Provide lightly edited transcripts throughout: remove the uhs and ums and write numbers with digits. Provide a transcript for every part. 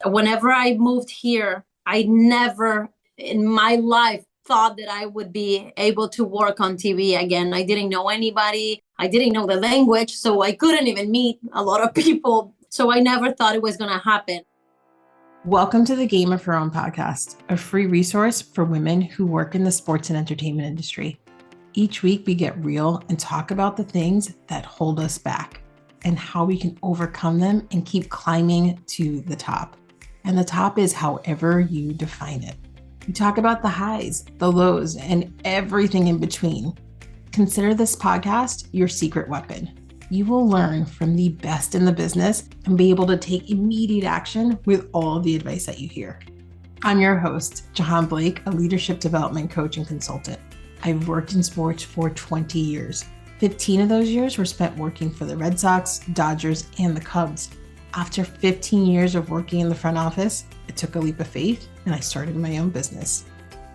Whenever I moved here, I never in my life thought that I would be able to work on TV again. I didn't know anybody. I didn't know the language, so I couldn't even meet a lot of people. So I never thought it was going to happen. Welcome to the Game of Her Own podcast, a free resource for women who work in the sports and entertainment industry. Each week, we get real and talk about the things that hold us back and how we can overcome them and keep climbing to the top. And the top is however you define it. We talk about the highs, the lows, and everything in between. Consider this podcast your secret weapon. You will learn from the best in the business and be able to take immediate action with all of the advice that you hear. I'm your host, Jahaan Blake, a leadership development coach and consultant. I've worked in sports for 20 years. 15 of those years were spent working for the Red Sox, Dodgers, and the Cubs. After 15 years of working in the front office, I took a leap of faith and I started my own business.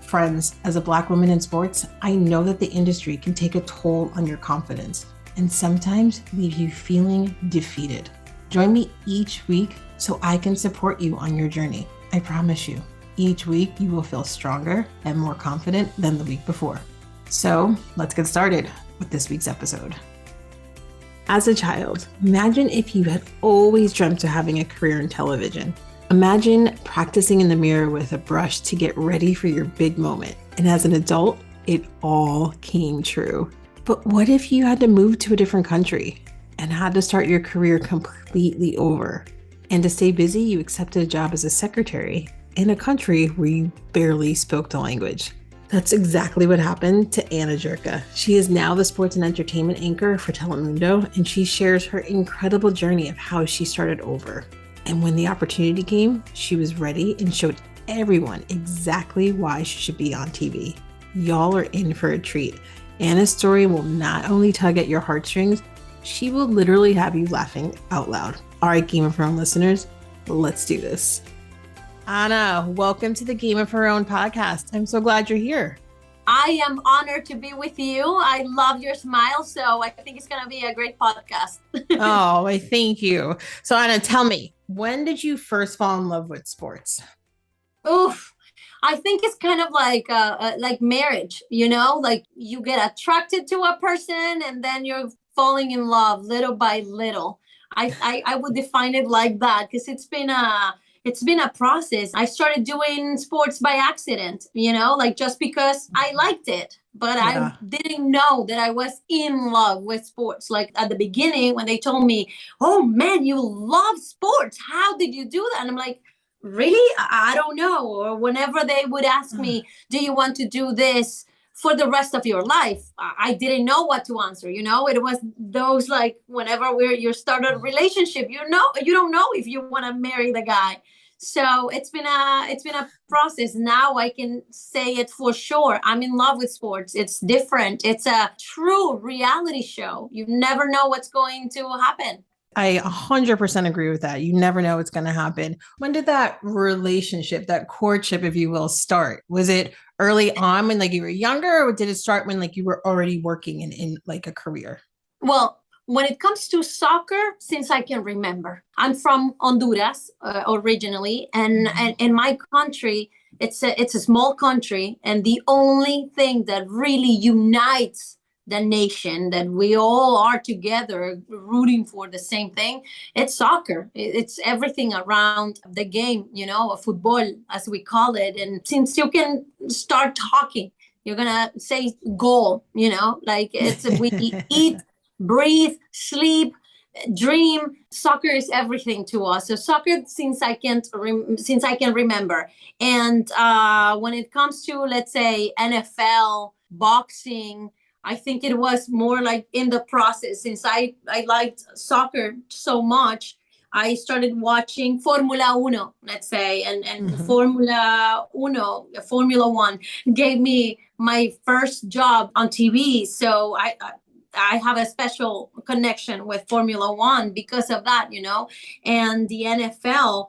Friends, as a Black woman in sports, I know that the industry can take a toll on your confidence and sometimes leave you feeling defeated. Join me each week so I can support you on your journey. I promise you, each week you will feel stronger and more confident than the week before. So let's get started with this week's episode. As a child, imagine if you had always dreamt of having a career in television. Imagine practicing in the mirror with a brush to get ready for your big moment. And as an adult, it all came true. But what if you had to move to a different country and had to start your career completely over? And to stay busy, you accepted a job as a secretary in a country where you barely spoke the language. That's exactly what happened to Ana Jurka. She is now the sports and entertainment anchor for Telemundo, and she shares her incredible journey of how she started over. And when the opportunity came, she was ready and showed everyone exactly why she should be on TV. Y'all are in for a treat. Ana's story will not only tug at your heartstrings, she will literally have you laughing out loud. All right, Game of Her Own listeners, let's do this. Ana, welcome to the Game of Her Own podcast. I'm so glad you're here. I am honored to be with you. I love your smile, so I think it's going to be a great podcast. Oh, I thank you. So Ana, tell me, when did you first fall in love with sports? Oof. I think it's kind of like marriage, like you get attracted to a person and then you're falling in love little by little. I would define it like that because it's been a process. I started doing sports by accident, like just because I liked it, but Yeah. I didn't know that I was in love with sports. Like at the beginning when they told me, oh man, you love sports. How did you do that? And I'm like, really? I don't know. Or whenever they would ask me, do you want to do this for the rest of your life? I didn't know what to answer. It was those like whenever you start a relationship, you don't know if you want to marry the guy. So it's been a process. Now I can say it for sure. I'm in love with sports. It's different. It's a true reality show. You never know what's going to happen. I 100% agree with that. You never know what's going to happen. When did that relationship, that courtship, if you will, start? Was it early on when you were younger, or did it start when you were already working in a career? Well, when it comes to soccer, since I can remember, I'm from Honduras originally, and in my country, it's a small country, and the only thing that really unites the nation, that we all are together rooting for the same thing, it's soccer. It's everything around the game, football as we call it. And since you can start talking, you're gonna say goal, we eat, breathe, sleep, dream. Soccer is everything to us. So soccer since I can remember. And when it comes to, let's say, NFL, boxing, I think it was more like in the process. Since I liked soccer so much, I started watching Formula Uno, let's say, and Formula One gave me my first job on TV. So I have a special connection with Formula One because of that, and the NFL.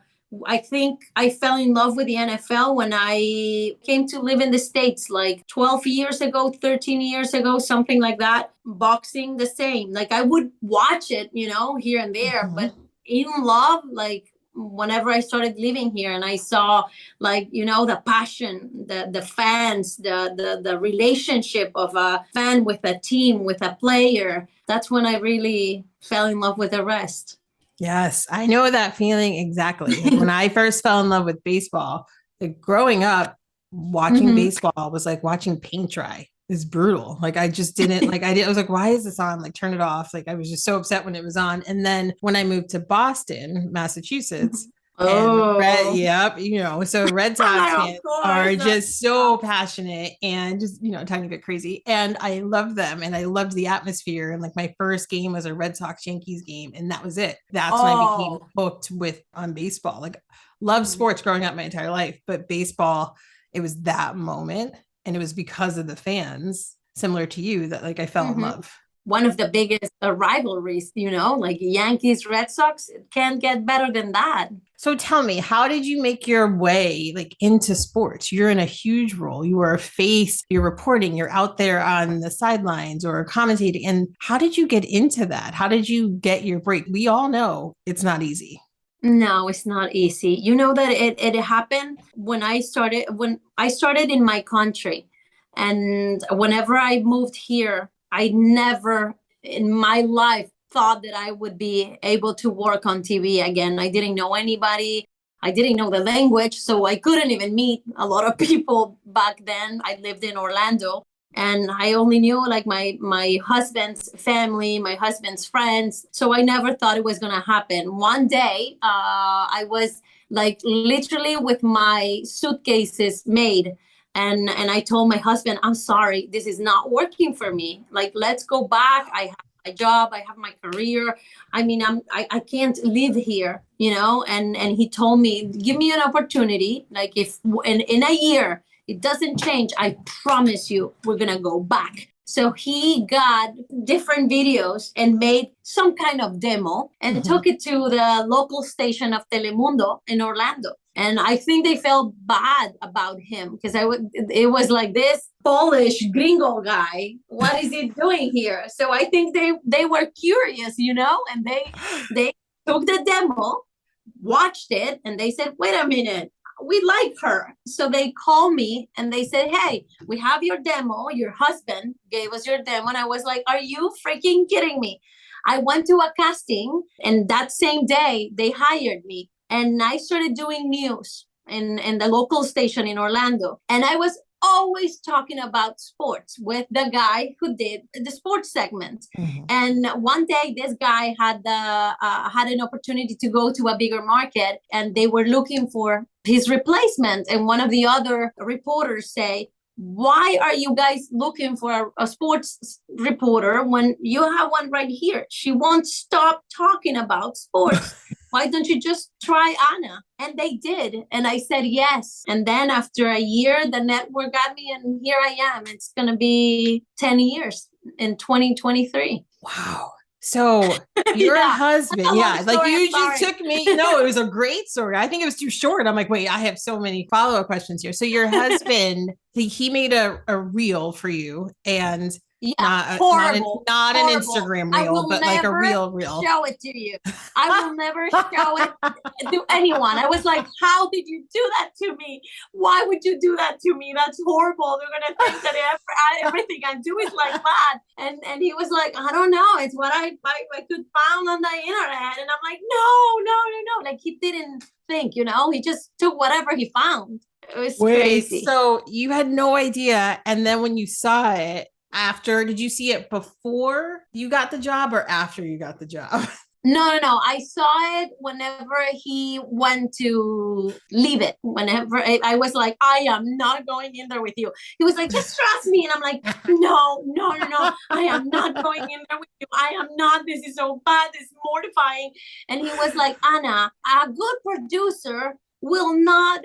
I think I fell in love with the NFL when I came to live in the States like 12 years ago, 13 years ago, something like that. Boxing, the same. Like I would watch it, here and there, but in love, like whenever I started living here and I saw, like, the passion, the fans, the relationship of a fan with a team, with a player, that's when I really fell in love with the rest. Yes, I know that feeling exactly. Like when I first fell in love with baseball, like growing up, watching baseball was like watching paint dry. It's brutal. Like I just didn't I was like, why is this on? Like turn it off. Like I was just so upset when it was on. And then when I moved to Boston, Massachusetts, and so Red Sox fans are just so passionate and just, trying to get crazy. And I loved them and I loved the atmosphere. And like my first game was a Red Sox Yankees game. And that was it. That's when I became hooked on baseball. Like loved sports growing up my entire life, but baseball, it was that moment. And it was because of the fans, similar to you, that like I fell in love. One of the biggest rivalries, like Yankees, Red Sox, it can't get better than that. So tell me, how did you make your way like into sports? You're in a huge role. You are a face, you're reporting, you're out there on the sidelines or commentating. And how did you get into that? How did you get your break? We all know it's not easy. No, it's not easy. You know that it happened when I started in my country. And whenever I moved here, I never in my life thought that I would be able to work on TV again. I didn't know anybody. I didn't know the language, so I couldn't even meet a lot of people back then. I lived in Orlando. And I only knew like my husband's family, my husband's friends. So I never thought it was going to happen. One day, I was like literally with my suitcases made. And I told my husband, I'm sorry, this is not working for me. Like, let's go back. I have my job. I have my career. I mean, I can't live here, and he told me, give me an opportunity. Like if in a year, it doesn't change, I promise you, we're going to go back. So he got different videos and made some kind of demo and took it to the local station of Telemundo in Orlando. And I think they felt bad about him because it was like this Polish gringo guy. What is he doing here? So I think they were curious, and they took the demo, watched it, and they said, wait a minute. We like her. So they called me and they said, hey, we have your demo. Your husband gave us your demo. And I was like, are you freaking kidding me? I went to a casting and that same day they hired me and I started doing news in the local station in Orlando. And I was always talking about sports with the guy who did the sports segment. And one day this guy had an opportunity to go to a bigger market and they were looking for his replacement. And one of the other reporters say, why are you guys looking for a sports reporter when you have one right here? She won't stop talking about sports. Why don't you just try Ana? And they did. And I said yes. And then after a year, the network got me and here I am. It's going to be 10 years in 2023. Wow. So your husband, like you just took me. No, it was a great story. I think it was too short. I'm like, wait, I have so many follow-up questions here. So your husband, he made a reel for you and not an Instagram reel, but like a real reel. Show it to you. I will never show it to anyone. I was like, how did you do that to me? Why would you do that to me? That's horrible. They're gonna think that everything I do is like that. And he was like, I don't know. It's what I could find on the internet. And I'm like, no. Like he didn't think, he just took whatever he found. It was crazy. So you had no idea. And then when you saw it, did you see it before you got the job or after you got the job? No. I saw it whenever he went to leave it. Whenever I was like, I am not going in there with you. He was like, just trust me. And I'm like, no. I am not going in there with you. I am not. This is so bad. This is mortifying. And he was like, Ana, a good producer will not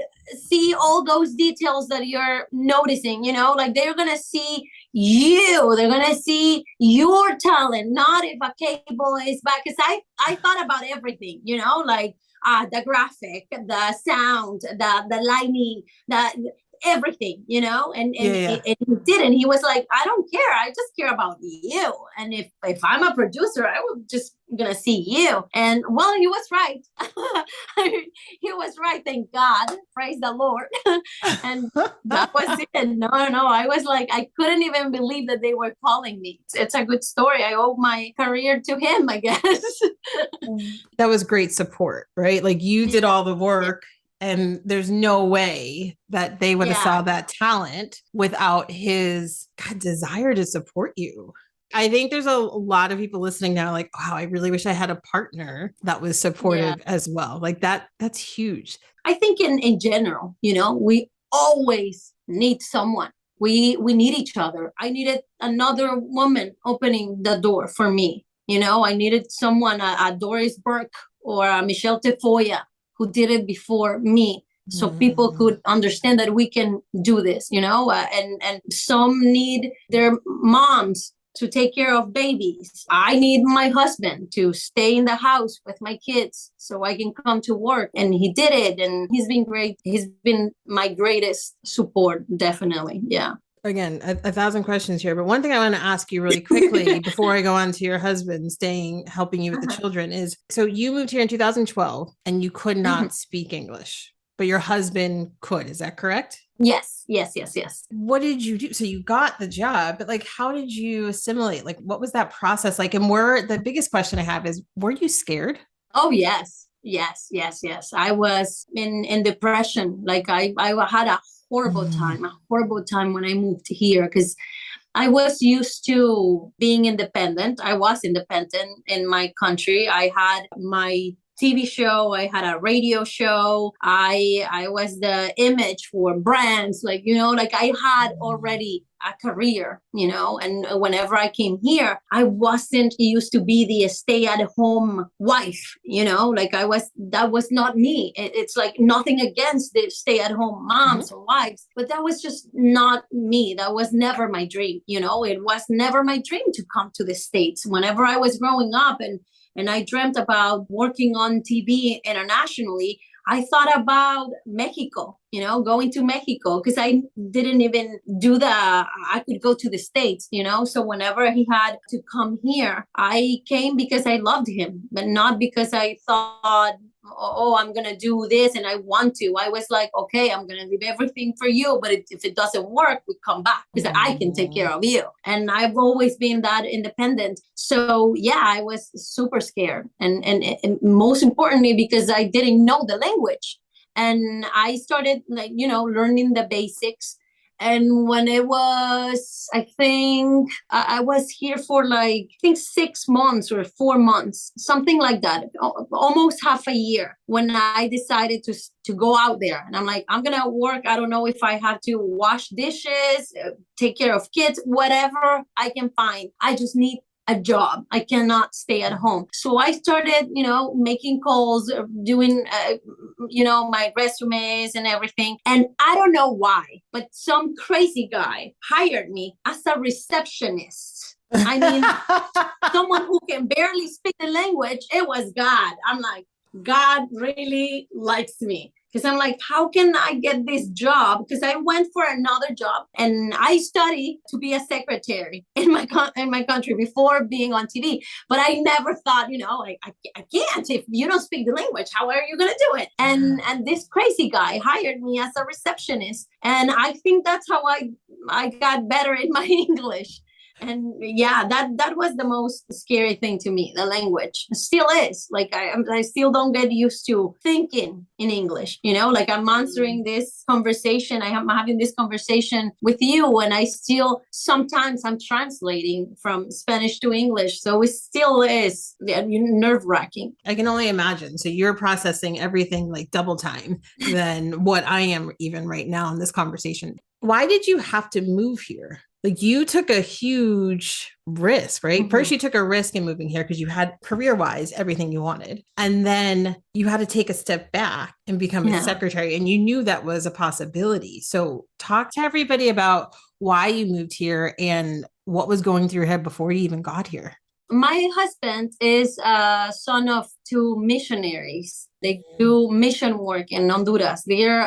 see all those details that you're noticing, like they're going to see you, they're going to see your talent, not if a cable is back. Because I thought about everything, like the graphic, the sound, the lighting, everything, Yeah, yeah. and he didn't. He was like, I don't care. I just care about you. And if I'm a producer, I was just gonna see you. And well, he was right. He was right. Thank God. Praise the Lord. And that was it. No, I was like, I couldn't even believe that they were calling me. It's a good story. I owe my career to him, I guess. That was great support, right? Like you did all the work. And there's no way that they would have saw that talent without his desire to support you. I think there's a lot of people listening now like, wow, I really wish I had a partner that was supportive as well. Like that's huge. I think in general, we always need someone. We need each other. I needed another woman opening the door for me. I needed someone, a Doris Burke or a Michelle Tafoya, who did it before me, so people could understand that we can do this, and some need their moms to take care of babies. I need my husband to stay in the house with my kids so I can come to work. And he did it. And he's been great. He's been my greatest support, definitely. Yeah. Again, a thousand questions here, but one thing I want to ask you really quickly before I go on to your husband helping you with the children is, so you moved here in 2012 and you could not speak English, but your husband could. Is that correct? Yes. What did you do? So you got the job, but like, how did you assimilate? Like, what was that process like? And the biggest question I have is, were you scared? Oh, yes. I was in depression. Like I had a horrible time when I moved here, because I was used to being independent. I was independent in my country. I had my TV show. I had a radio show. I was the image for brands, like I had already a career, and whenever I came here, I wasn't used to be the stay-at-home wife, that was not me. It's like nothing against the stay-at-home moms or wives, but that was just not me. That was never my dream. It was never my dream to come to the States. Whenever I was growing up and I dreamt about working on TV internationally, I thought about Mexico, going to Mexico, because I didn't even I could go to the States, So whenever he had to come here, I came because I loved him, but not because I thought, oh, I'm going to do this and I want to. I was like, okay, I'm going to leave everything for you. But if it doesn't work, we come back because I can take care of you. And I've always been that independent. So yeah, I was super scared. And most importantly, because I didn't know the language. And I started learning the basics. And when it was, I think I was here for 6 months or 4 months, something like that, almost half a year, when I decided to go out there. And I'm like, I'm going to work. I don't know if I have to wash dishes, take care of kids, whatever I can find. I just need a job. I cannot stay at home. So I started, making calls, doing, my resumes and everything. And I don't know why, but some crazy guy hired me as a receptionist. I mean, someone who can barely speak the language. It was God. I'm like, God really likes me. Because I'm like, how can I get this job? Because I went for another job and I studied to be a secretary in my country before being on TV. But I never thought, I can't. If you don't speak the language, how are you going to do it? And this crazy guy hired me as a receptionist. And I think that's how I got better in my English. And yeah, that was the most scary thing to me, the language. It still is. Like I still don't get used to thinking in English, I'm answering this conversation. I'm having this conversation with you, and sometimes I'm translating from Spanish to English. So it still is nerve-wracking. I can only imagine. So you're processing everything like double time than what I am even right now in this conversation. Why did you have to move here? Like you took a huge risk, right? First, you took a risk in moving here because you had career-wise everything you wanted. And then you had to take a step back and become a secretary. And you knew that was a possibility. So talk to everybody about why you moved here and what was going through your head before you even got here. My husband is a son of 2 missionaries. They do mission work in Honduras. They're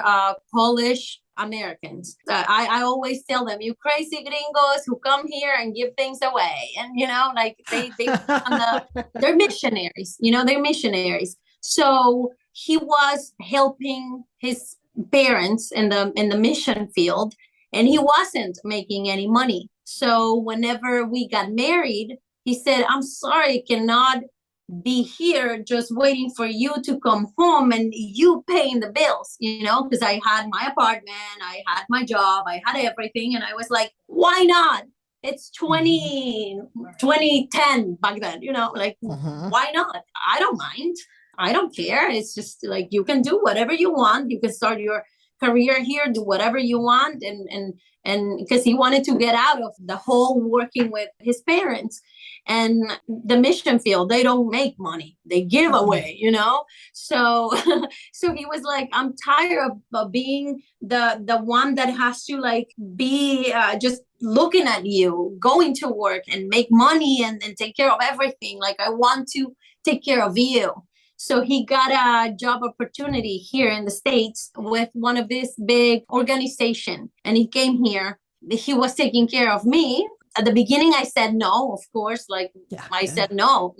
Polish Americans. I always tell them, you crazy gringos who come here and give things away. And, like they're missionaries, they're missionaries. So he was helping his parents in the mission field, and he wasn't making any money. So whenever we got married, he said, I'm sorry, I cannot be here just waiting for you to come home and you paying the bills, because I had my apartment, I had my job, I had everything. And I was like, why not? It's 2010 back then, why not? I don't mind. I don't care. It's just like, you can do whatever you want. You can start your career here, do whatever you want. And because he wanted to get out of the whole working with his parents. And the mission field, they don't make money, they give away, so so he was like, I'm tired of being the one that has to like be just looking at you, going to work and make money and take care of everything. Like, I want to take care of you. So he got a job opportunity here in the States with one of this big organization, and he came here. He was taking care of me. At the beginning, I said no, of course. I said no.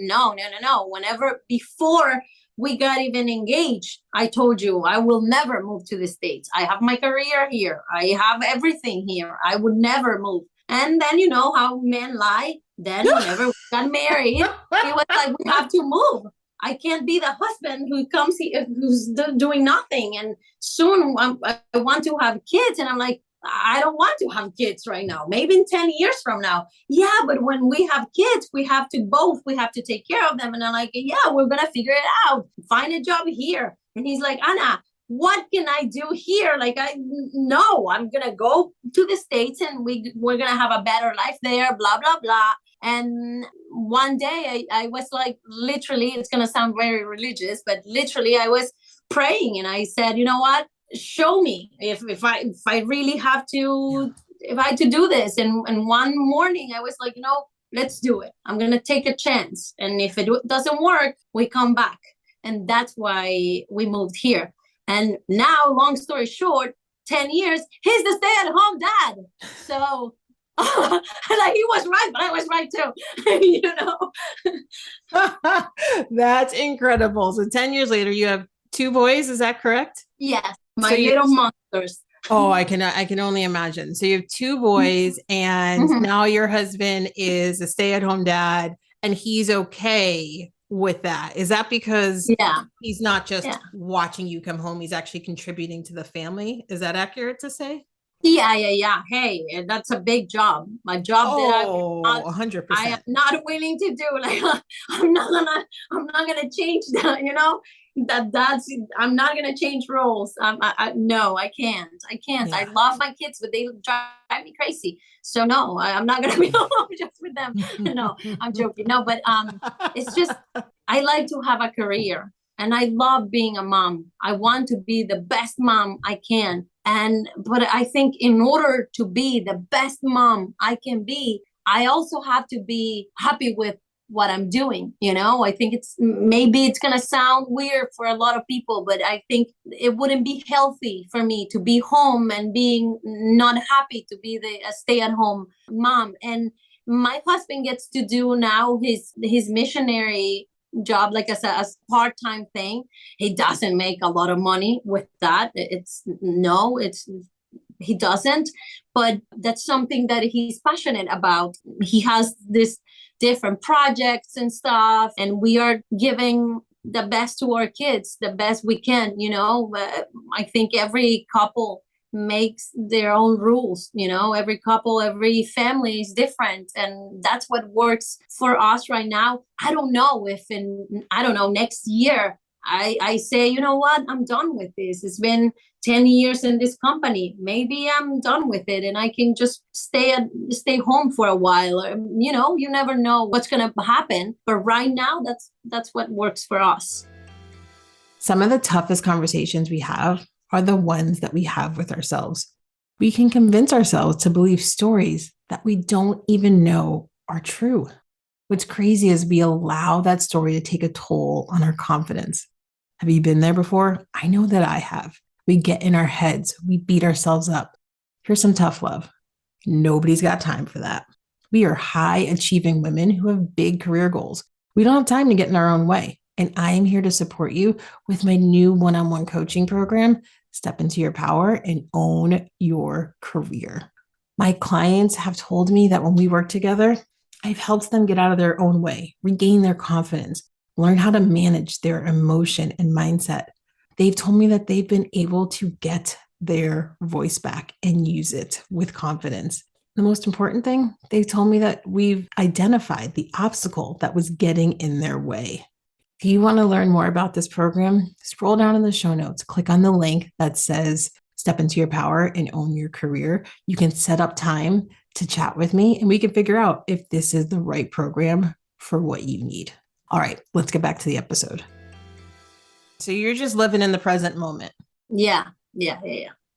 Before we got even engaged, I told you I will never move to the States. I have my career here. I have everything here. I would never move. And then you know how men lie. Then whenever we got married, he was like, we have to move. I can't be the husband who comes here, who's doing nothing. And soon I want to have kids. And I'm like, I don't want to have kids right now. Maybe in 10 years from now. Yeah, but when we have kids, we have to take care of them. And I'm like, yeah, we're going to figure it out. Find a job here. And he's like, Ana, what can I do here? Like, I'm going to go to the States and we're going to have a better life there, blah, blah, blah. And one day I was like, literally, it's going to sound very religious, but literally I was praying and I said, you know what? Show me if I really have to, if I had to do this. And one morning I was like, let's do it. I'm going to take a chance. And if it doesn't work, we come back. And that's why we moved here. And now, long story short, 10 years, he's the stay-at-home dad. So like, he was right, but I was right too. That's incredible. So 10 years later, you have 2 boys. Is that correct? Yes. My little monsters. Oh, I can only imagine. So you have 2 boys and now your husband is a stay-at-home dad and he's okay with that. Is that because he's not just watching you come home, he's actually contributing to the family? Is that accurate to say? Yeah. Hey, that's a big job. My job that 100%. I am not willing to do. Like, I'm not gonna change that. I'm not gonna change roles. No, I can't. Yeah. I love my kids, but they drive me crazy. So no, I'm not gonna be home just with them. No, I'm joking. No, but it's just, I like to have a career. And I love being a mom. I want to be the best mom I can. But I think in order to be the best mom I can be, I also have to be happy with what I'm doing. I think maybe it's going to sound weird for a lot of people, but I think it wouldn't be healthy for me to be home and being not happy to be a stay-at-home mom. And my husband gets to do now his missionary job, like as a part-time thing. He doesn't make a lot of money with that. He doesn't, but that's something that he's passionate about. He has this different projects and stuff, and we are giving the best to our kids, the best we can. I think every couple makes their own rules. Every couple, every family is different, and that's what works for us right now. I don't know if next year I say, you know what, I'm done with this. It's been 10 years in this company. Maybe I'm done with it and I can just stay home for a while. Or, you never know what's going to happen. But right now, that's what works for us. Some of the toughest conversations we have are the ones that we have with ourselves. We can convince ourselves to believe stories that we don't even know are true. What's crazy is we allow that story to take a toll on our confidence. Have you been there before? I know that I have. We get in our heads. We beat ourselves up. Here's some tough love. Nobody's got time for that. We are high achieving women who have big career goals. We don't have time to get in our own way. And I am here to support you with my new one-on-one coaching program, Step Into Your Power and Own Your Career. My clients have told me that when we work together, I've helped them get out of their own way, regain their confidence, learn how to manage their emotion and mindset. They've told me that they've been able to get their voice back and use it with confidence. The most important thing, they told me that we've identified the obstacle that was getting in their way. If you want to learn more about this program, scroll down in the show notes, click on the link that says Step Into Your Power and Own Your Career. You can set up time to chat with me and we can figure out if this is the right program for what you need. All right, let's get back to the episode. So you're just living in the present moment. Yeah.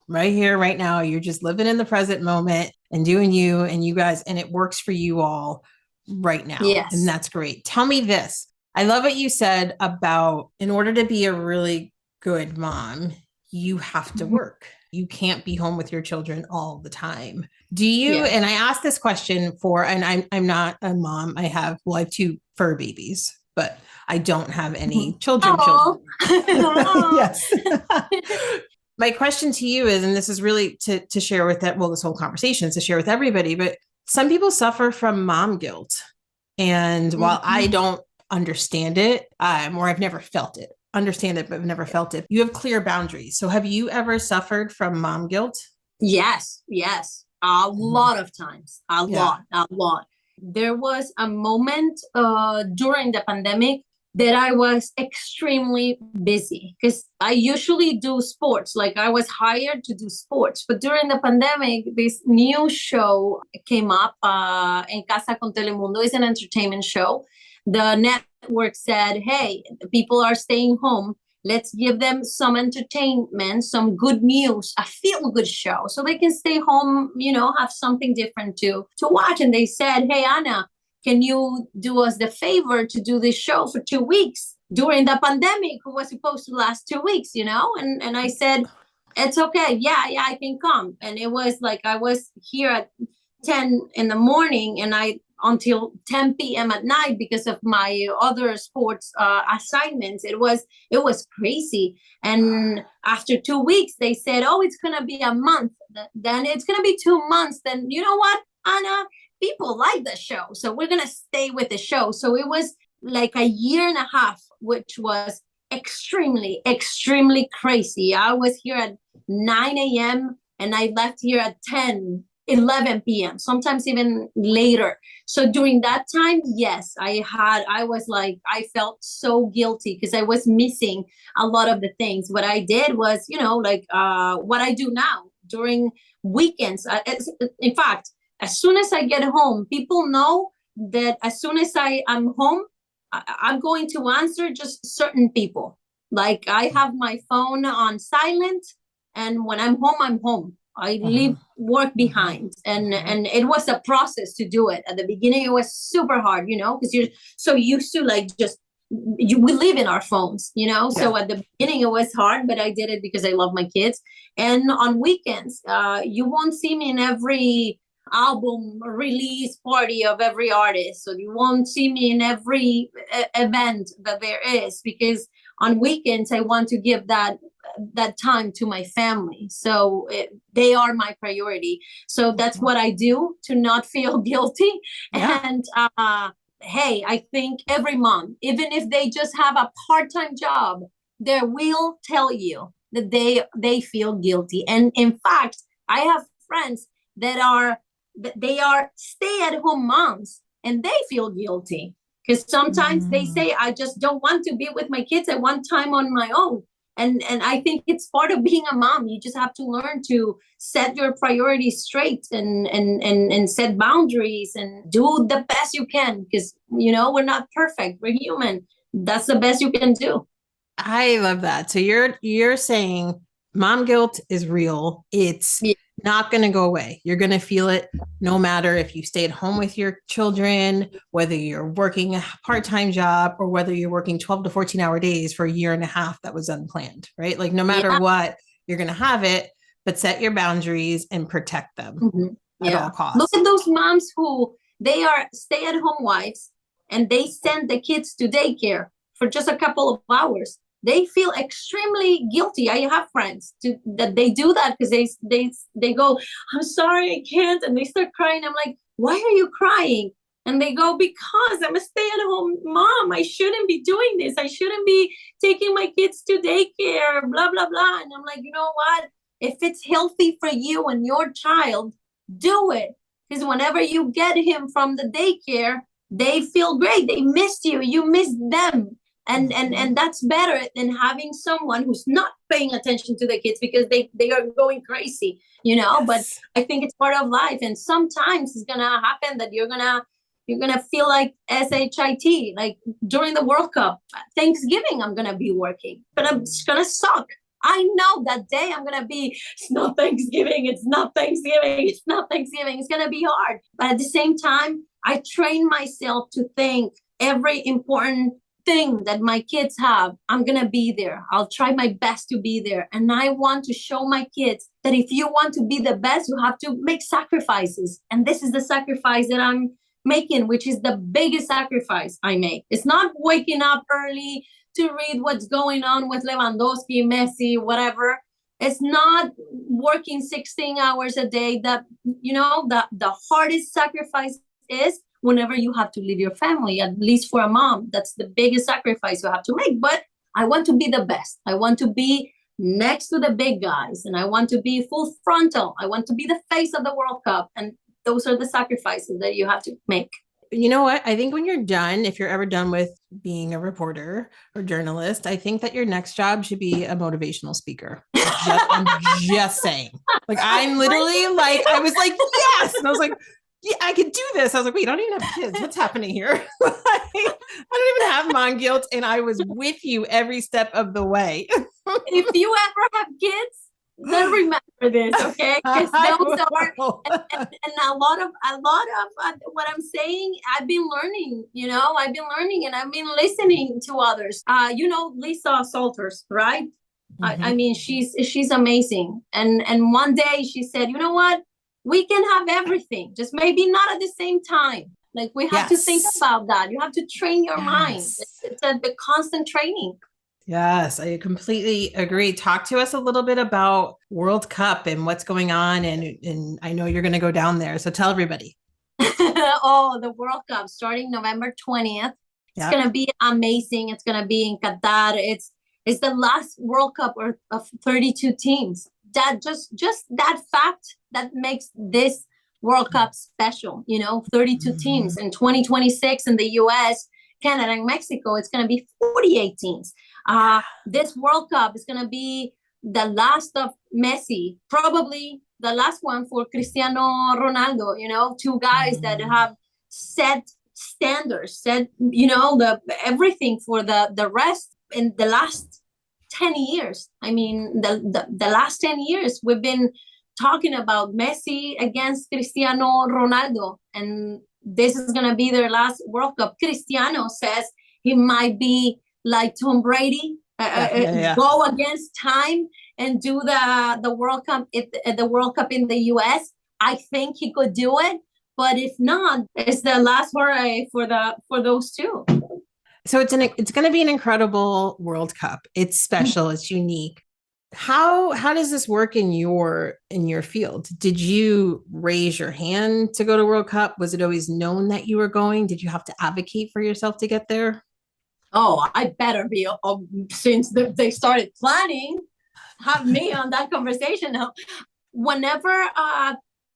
Right here, right now, you're just living in the present moment and doing you and you guys, and it works for you all right now. Yes. And that's great. Tell me this. I love what you said about in order to be a really good mom, you have to work. You can't be home with your children all the time. Do you, and I asked this question and I'm not a mom. I have 2 fur babies, but I don't have any children. Yes. My question to you is, and this is really to share with that, well, this whole conversation is to share with everybody, but some people suffer from mom guilt. And while I don't understand it, or I've never felt it, understand it, but I've never felt it, you have clear boundaries. So have you ever suffered from mom guilt? Yes. A lot of times, a lot. There was a moment during the pandemic that I was extremely busy because I usually do sports. Like I was hired to do sports, but during the pandemic, this new show came up, En Casa con Telemundo. It's an entertainment show. The network said, hey, people are staying home. Let's give them some entertainment, some good news, a feel-good show, so they can stay home, have something different to watch. And they said, hey, Ana, can you do us the favor to do this show for 2 weeks during the pandemic, who was supposed to last 2 weeks, And I said, it's okay. Yeah, I can come. And it was like, I was here at 10 in the morning and until 10 p.m. at night because of my other sports assignments. It was crazy. And after 2 weeks, they said, oh, it's going to be a month. Then it's going to be 2 months. Then you know what, Ana? People like the show. So we're going to stay with the show. So it was like a year and a half, which was extremely, extremely crazy. I was here at 9 a.m. and I left here at 11 p.m., sometimes even later. So during that time, yes, I felt so guilty because I was missing a lot of the things. What I did was, what I do now during weekends. In fact, as soon as I get home, people know that as soon as I am home, I'm going to answer just certain people. Like I have my phone on silent, and when I'm home, I'm home. I leave work behind, and it was a process to do it. At the beginning, it was super hard, because you're so used to we live in our phones, So at the beginning, it was hard, but I did it because I love my kids. And on weekends, you won't see me in every album release party of every artist, so you won't see me in every event that there is, because on weekends I want to give that time to my family. So they are my priority. So that's what I do to not feel guilty. And hey, I think every mom, even if they just have a part-time job, they will tell you that they feel guilty. And in fact, I have friends that are stay-at-home moms, and they feel guilty because sometimes they say, I just don't want to be with my kids. I want time on my own. And I think it's part of being a mom. You just have to learn to set your priorities straight and set boundaries and do the best you can, because, we're not perfect. We're human. That's the best you can do. I love that. So you're saying mom guilt is real. It's not going to go away. You're going to feel it no matter if you stay at home with your children, whether you're working a part-time job or whether you're working 12 to 14 hour days for a year and a half that was unplanned, right? Like no matter what, you're going to have it, but set your boundaries and protect them at all costs. Look at those moms who they are stay-at-home wives and they send the kids to daycare for just a couple of hours. They feel extremely guilty. I have friends that they do that because they go, I'm sorry, I can't. And they start crying. I'm like, why are you crying? And they go, because I'm a stay-at-home mom. I shouldn't be doing this. I shouldn't be taking my kids to daycare, blah, blah, blah. And I'm like, you know what? If it's healthy for you and your child, do it. Because whenever you get him from the daycare, they feel great. They missed you. You missed them. And that's better than having someone who's not paying attention to the kids because they are going crazy, Yes. But I think it's part of life. And sometimes it's going to happen that you're going to feel like SHIT, like during the World Cup, Thanksgiving, I'm going to be working, but it's going to suck. I know that day I'm going to be, it's not Thanksgiving. It's not Thanksgiving. It's not Thanksgiving. It's going to be hard. But at the same time, I train myself to think every important thing that my kids have, I'm going to be there. I'll try my best to be there. And I want to show my kids that if you want to be the best, you have to make sacrifices. And this is the sacrifice that I'm making, which is the biggest sacrifice I make. It's not waking up early to read what's going on with Lewandowski, Messi, whatever. It's not working 16 hours a day. The hardest sacrifice is whenever you have to leave your family, at least for a mom. That's the biggest sacrifice you have to make. But I want to be the best. I want to be next to the big guys, and I want to be full frontal. I want to be the face of the World Cup. And those are the sacrifices that you have to make. You know what? I think when you're done, if you're ever done with being a reporter or journalist, I think that your next job should be a motivational speaker. I'm just saying. Like, I'm literally like, I was like, yes. And I was like, yeah, I could do this. I was like, wait, I don't even have kids. What's happening here? I don't even have mom guilt. And I was with you every step of the way. If you ever have kids, then remember this, okay? Because those are, and a lot of what I'm saying, I've been learning, and I've been listening to others. Lisa Salters, right? Mm-hmm. I mean, she's amazing. And one day she said, you know what? We can have everything, just maybe not at the same time. Like, we have to think about that. You have to train your mind. It's a constant training. Yes, I completely agree. Talk to us a little bit about World Cup and what's going on. And I know you're going to go down there. So tell everybody. The World Cup starting November 20th. It's going to be amazing. It's going to be in Qatar. It's the last World Cup of 32 teams. That just that fact that makes this World Cup special, 32 teams. In 2026 in the US, Canada and Mexico, it's going to be 48 teams. This World Cup is going to be the last of Messi, probably the last one for Cristiano Ronaldo, two guys that have set standards, everything for the rest in the last 10 years. I mean, the last 10 years, we've been talking about Messi against Cristiano Ronaldo, and this is going to be their last World Cup. Cristiano says he might be like Tom Brady, go against time and do the World Cup, the World Cup in the US. I think he could do it, but if not, it's the last hurrah for those two. So it's going to be an incredible World Cup. It's special. It's unique. How does this work in your field? Did you raise your hand to go to World Cup? Was it always known that you were going? Did you have to advocate for yourself to get there? Oh, I better be. Since they started planning, have me on that conversation. Whenever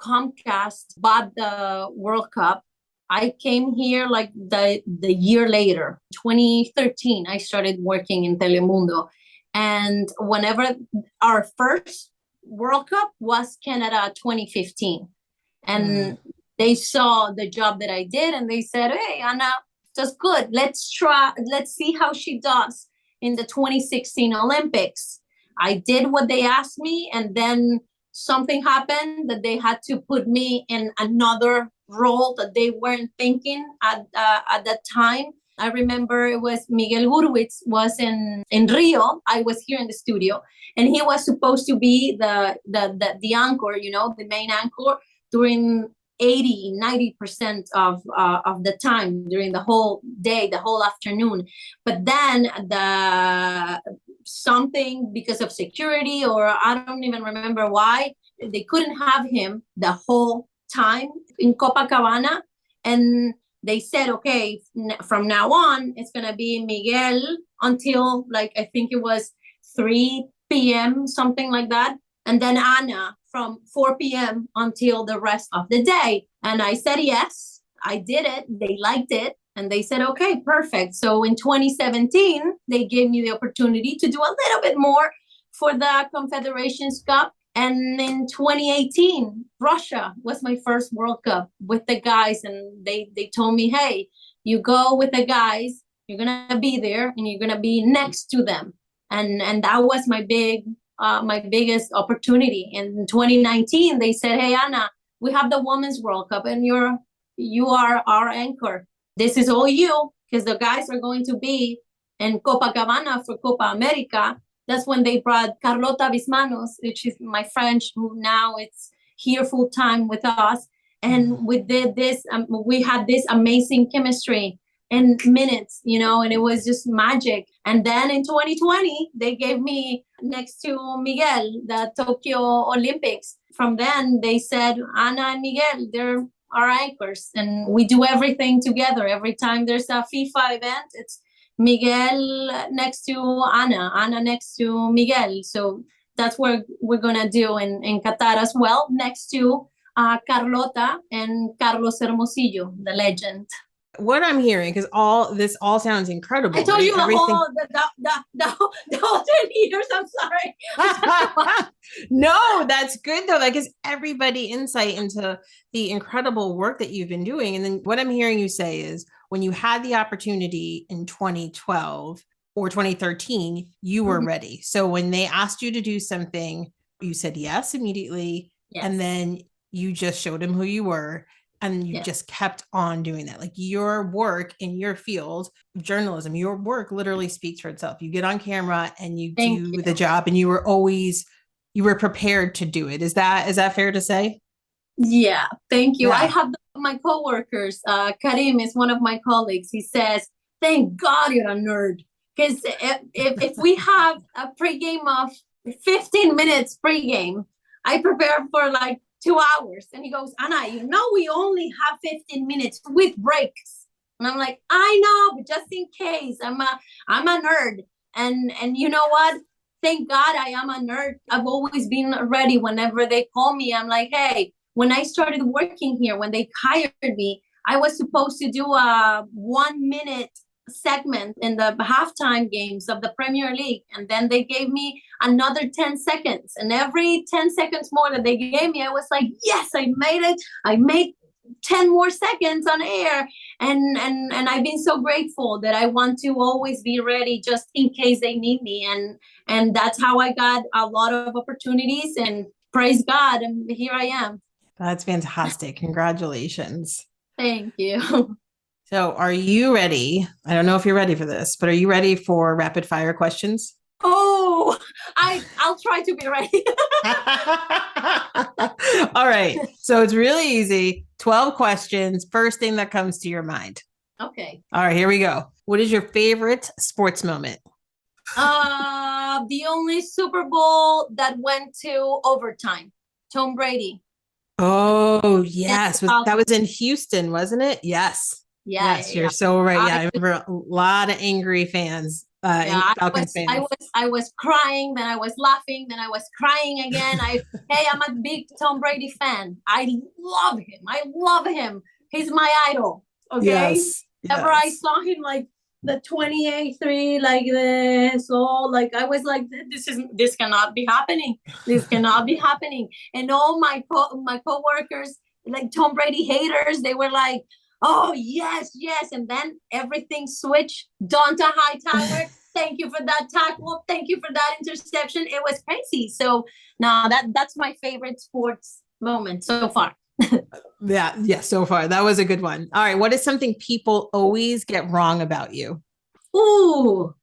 Comcast bought the World Cup, I came here like the year later, 2013. I started working in Telemundo. And whenever our first World Cup was Canada 2015. And they saw the job that I did and they said, hey, Ana, that's good. Let's see how she does in the 2016 Olympics. I did what they asked me, and then something happened that they had to put me in another role that they weren't thinking at that time. I remember it was Miguel Gurwitz was in Rio. I was here in the studio, and he was supposed to be the anchor, the main anchor during 80-90% of the time during the whole day, the whole afternoon. But then something because of security, or I don't even remember why, they couldn't have him the whole time in Copacabana. And they said, okay, from now on, it's going to be Miguel until I think it was 3 p.m., something like that. And then Ana from 4 p.m. until the rest of the day. And I said, yes, I did it. They liked it. And they said, okay, perfect. So in 2017, they gave me the opportunity to do a little bit more for the Confederations Cup. And in 2018, Russia was my first World Cup with the guys. And they told me, hey, you go with the guys, you're going to be there and you're going to be next to them. And that was my biggest opportunity. In 2019, they said, hey, Ana, we have the Women's World Cup and you are our anchor. This is all you, because the guys are going to be in Copacabana for Copa America. That's when they brought Carlota Bismanos, which is my French, who now it's here full time with us. And we did this, we had this amazing chemistry in minutes, and it was just magic. And then in 2020, they gave me next to Miguel, the Tokyo Olympics. From then they said, Ana and Miguel, they're our anchors, and we do everything together. Every time there's a FIFA event, it's Miguel next to Ana next to Miguel. So that's what we're gonna do in Qatar as well, next to Carlota and Carlos Hermosillo, the legend. What I'm hearing, because this all sounds incredible. I told you the whole 10 years. I'm sorry. No, that's good though. That gives everybody insight into the incredible work that you've been doing. And then what I'm hearing you say is when you had the opportunity in 2012 or 2013, you were ready. So when they asked you to do something, you said yes immediately. Yes. And then you just showed them who you were. And you just kept on doing that. Like your work in your field of journalism, your work literally speaks for itself. You get on camera and you do the job, and you were prepared to do it. Is that fair to say? Yeah, thank you. Yeah. I have my coworkers. Karim is one of my colleagues. He says, "Thank God you're a nerd." Because if we have a pregame of 15 minutes pregame, I prepare for 2 hours. And he goes, Ana, we only have 15 minutes with breaks. And I'm like, I know, but just in case, I'm a nerd. And you know what? Thank God I am a nerd. I've always been ready whenever they call me. I'm like, hey, when I started working here, when they hired me, I was supposed to do a 1-minute segment in the halftime games of the Premier League, and then they gave me another 10 seconds, and every 10 seconds more that they gave me, I was like, yes, I made it. I made 10 more seconds on air, and I've been so grateful that I want to always be ready just in case they need me, and that's how I got a lot of opportunities, and praise God, and here I am. That's fantastic. Congratulations. Thank you. So are you ready? I don't know if you're ready for this, but are you ready for rapid fire questions? Oh, I'll try to be ready. All right. So it's really easy. 12 questions. First thing that comes to your mind. Okay. All right, here we go. What is your favorite sports moment? The only Super Bowl that went to overtime. Tom Brady. Oh, yes. That was in Houston, wasn't it? Yes. Yeah, yes, you're so right. Yeah, I remember a lot of angry fans, Falcons fans. I was crying, then I was laughing, then I was crying again. I'm a big Tom Brady fan. I love him. He's my idol. Okay. Yes. Whenever I saw him the 28-3 like this, I was like, this cannot be happening. This cannot be happening. And all my coworkers, Tom Brady haters, they were like, oh, yes. And then everything switched. Donta Hightower, thank you for that tackle. Thank you for that interception. It was crazy. So, no, that's my favorite sports moment so far. Yeah. So far, that was a good one. All right. What is something people always get wrong about you? Ooh,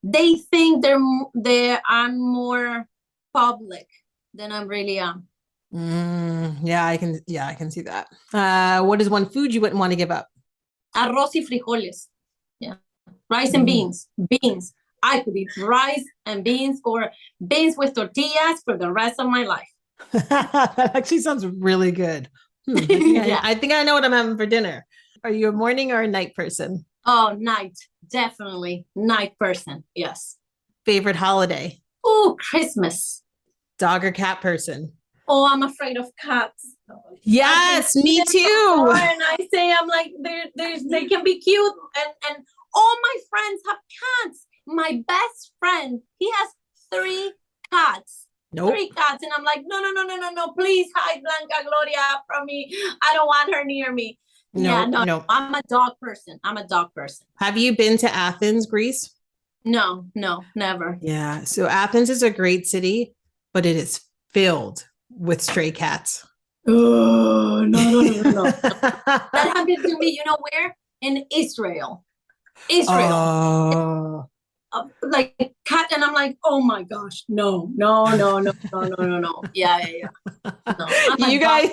they think I'm more public than I really am. Yeah, I can see that. What is one food you wouldn't want to give up? Arroz y frijoles. Yeah. Rice and Mm. beans. I could eat rice and beans or beans with tortillas for the rest of my life. That actually sounds really good. Yeah. I think I know what I'm having for dinner. Are you a morning or a night person? Oh, night. Definitely night person. Yes. Favorite holiday? Oh, Christmas. Dog or cat person? Oh, I'm afraid of cats. Yes, me too. And I say, I'm like, they can be cute. And all my friends have cats. My best friend, he has 3 cats. Nope. 3 cats. And I'm like, no. Please hide Blanca Gloria from me. I don't want her near me. No. I'm a dog person. Have you been to Athens, Greece? No, never. Yeah. So Athens is a great city, but it is filled with stray cats. Oh, no. That happened to me, you know where? In Israel. Oh. Like cat, and I'm like, oh my gosh, no. Yeah. No, You guys,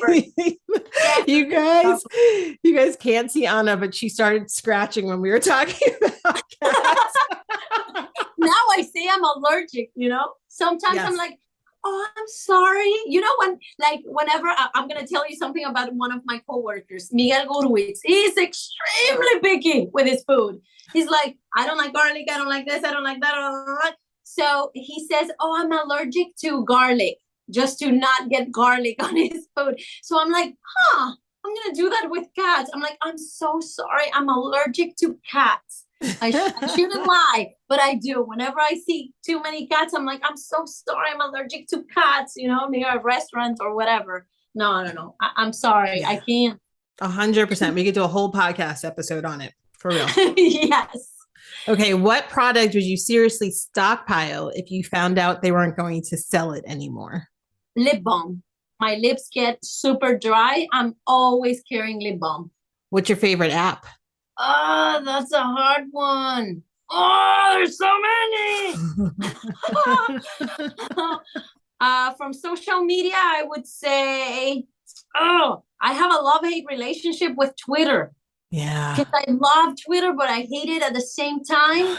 you guys can't see Ana, but she started scratching when we were talking about cats. Now I say I'm allergic, sometimes I'm like, oh, I'm sorry. Whenever I'm going to tell you something about one of my coworkers, Miguel Gurwitz, he's extremely picky with his food. He's like, I don't like garlic. I don't like this. I don't like that. So he says, oh, I'm allergic to garlic, just to not get garlic on his food. So I'm like, I'm going to do that with cats. I'm like, I'm so sorry. I'm allergic to cats. I shouldn't lie, but I do. Whenever I see too many cats, I'm like, I'm so sorry. I'm allergic to cats, near a restaurant or whatever. No. I'm sorry. I can't. 100%. We could do a whole podcast episode on it. For real. Yes. Okay. What product would you seriously stockpile if you found out they weren't going to sell it anymore? Lip balm. My lips get super dry. I'm always carrying lip balm. What's your favorite app? Oh, that's a hard one. Oh, there's so many. From social media, I would say, I have a love-hate relationship with Twitter. Yeah. Because I love Twitter, but I hate it at the same time.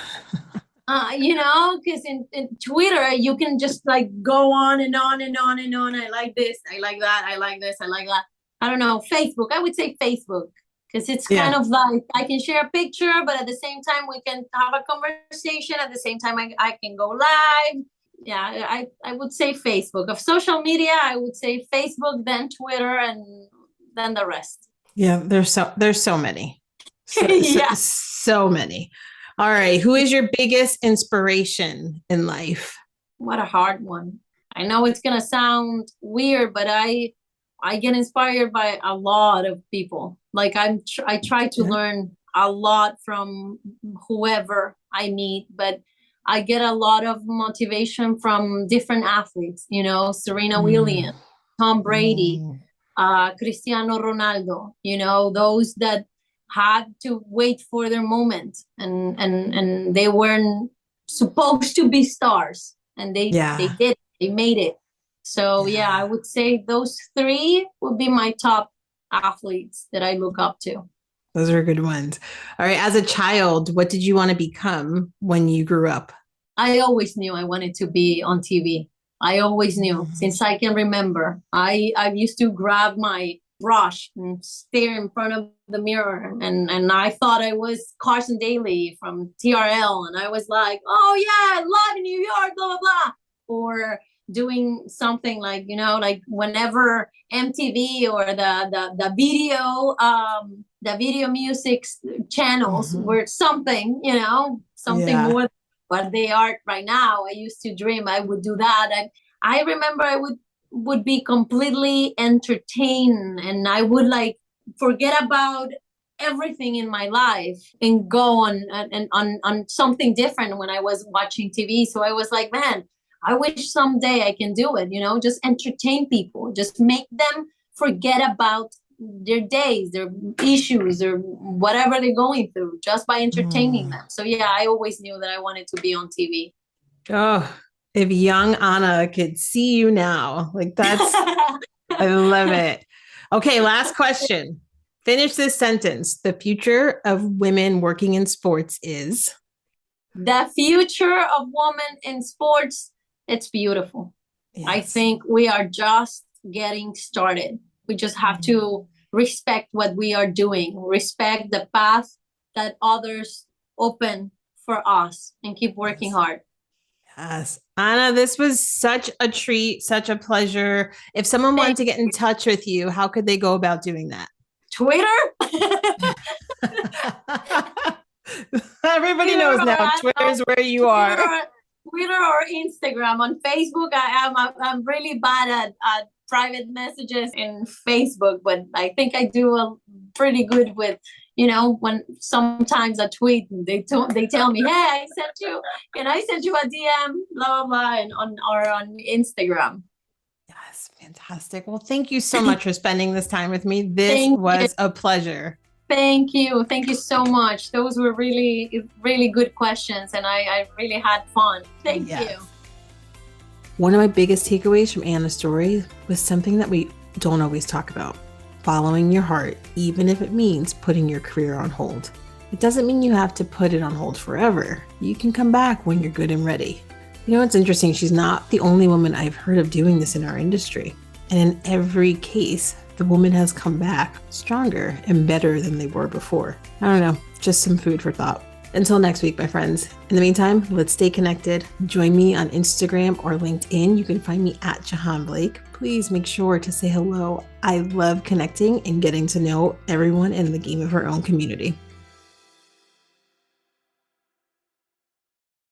Because in Twitter, you can just like go on and on and on and on. I like this. I like that. I like this. I like that. I don't know. Facebook. I would say Facebook. Because it's kind of like I can share a picture, but at the same time, we can have a conversation. At the same time, I can go live. Yeah, I would say Facebook. Of social media, I would say Facebook, then Twitter, and then the rest. Yeah, there's so many. So many. All right. Who is your biggest inspiration in life? What a hard one. I know it's going to sound weird, but I get inspired by a lot of people. Like I try to learn a lot from whoever I meet, but I get a lot of motivation from different athletes, Serena Williams, Tom Brady, Cristiano Ronaldo, those that had to wait for their moment and they weren't supposed to be stars and they made it. So I would say those 3 would be my top athletes that I look up to. Those are good ones. All right. As a child, what did you want to become when you grew up? I always knew I wanted to be on TV. I always knew since I can remember. I used to grab my brush and stare in front of the mirror. And I thought I was Carson Daly from TRL. And I was like, oh yeah, live in New York, blah, blah, blah. Or doing something like, like whenever MTV or the video music channels were something, something more than what they are right now. I used to dream I would do that. I remember I would be completely entertained and I would like forget about everything in my life and go on something different when I was watching TV. So I was like, man, I wish someday I can do it, just entertain people, just make them forget about their days, their issues, or whatever they're going through, just by entertaining them. So yeah, I always knew that I wanted to be on TV. Oh, if young Ana could see you now, like that's, I love it. Okay, last question. Finish this sentence. The future of women working in sports is? The future of women in sports, it's beautiful. Yes. I think we are just getting started. We just have to respect what we are doing, respect the path that others open for us, and keep working hard. Yes. Ana, this was such a treat, such a pleasure. If someone wanted to get in touch with you, how could they go about doing that? Twitter? Everybody knows now. Twitter is where you are. Twitter or Instagram. On Facebook, I'm really bad at private messages in Facebook, but I think I do pretty good with, when sometimes I tweet, they tell me, hey, I sent you a DM, blah, blah, blah, and on Instagram. Yes, fantastic. Well, thank you so much for spending this time with me. This was a pleasure. Thank you. Thank you so much. Those were really, really good questions, and I really had fun. Thank you. One of my biggest takeaways from Ana's story was something that we don't always talk about: following your heart, even if it means putting your career on hold. It doesn't mean you have to put it on hold forever. You can come back when you're good and ready. It's interesting. She's not the only woman I've heard of doing this in our industry. And in every case, the woman has come back stronger and better than they were before. I don't know, just some food for thought. Until next week, my friends. In the meantime, let's stay connected. Join me on Instagram or LinkedIn. You can find me at Jahaan Blake. Please make sure to say hello. I love connecting and getting to know everyone in the Game of Her Own community.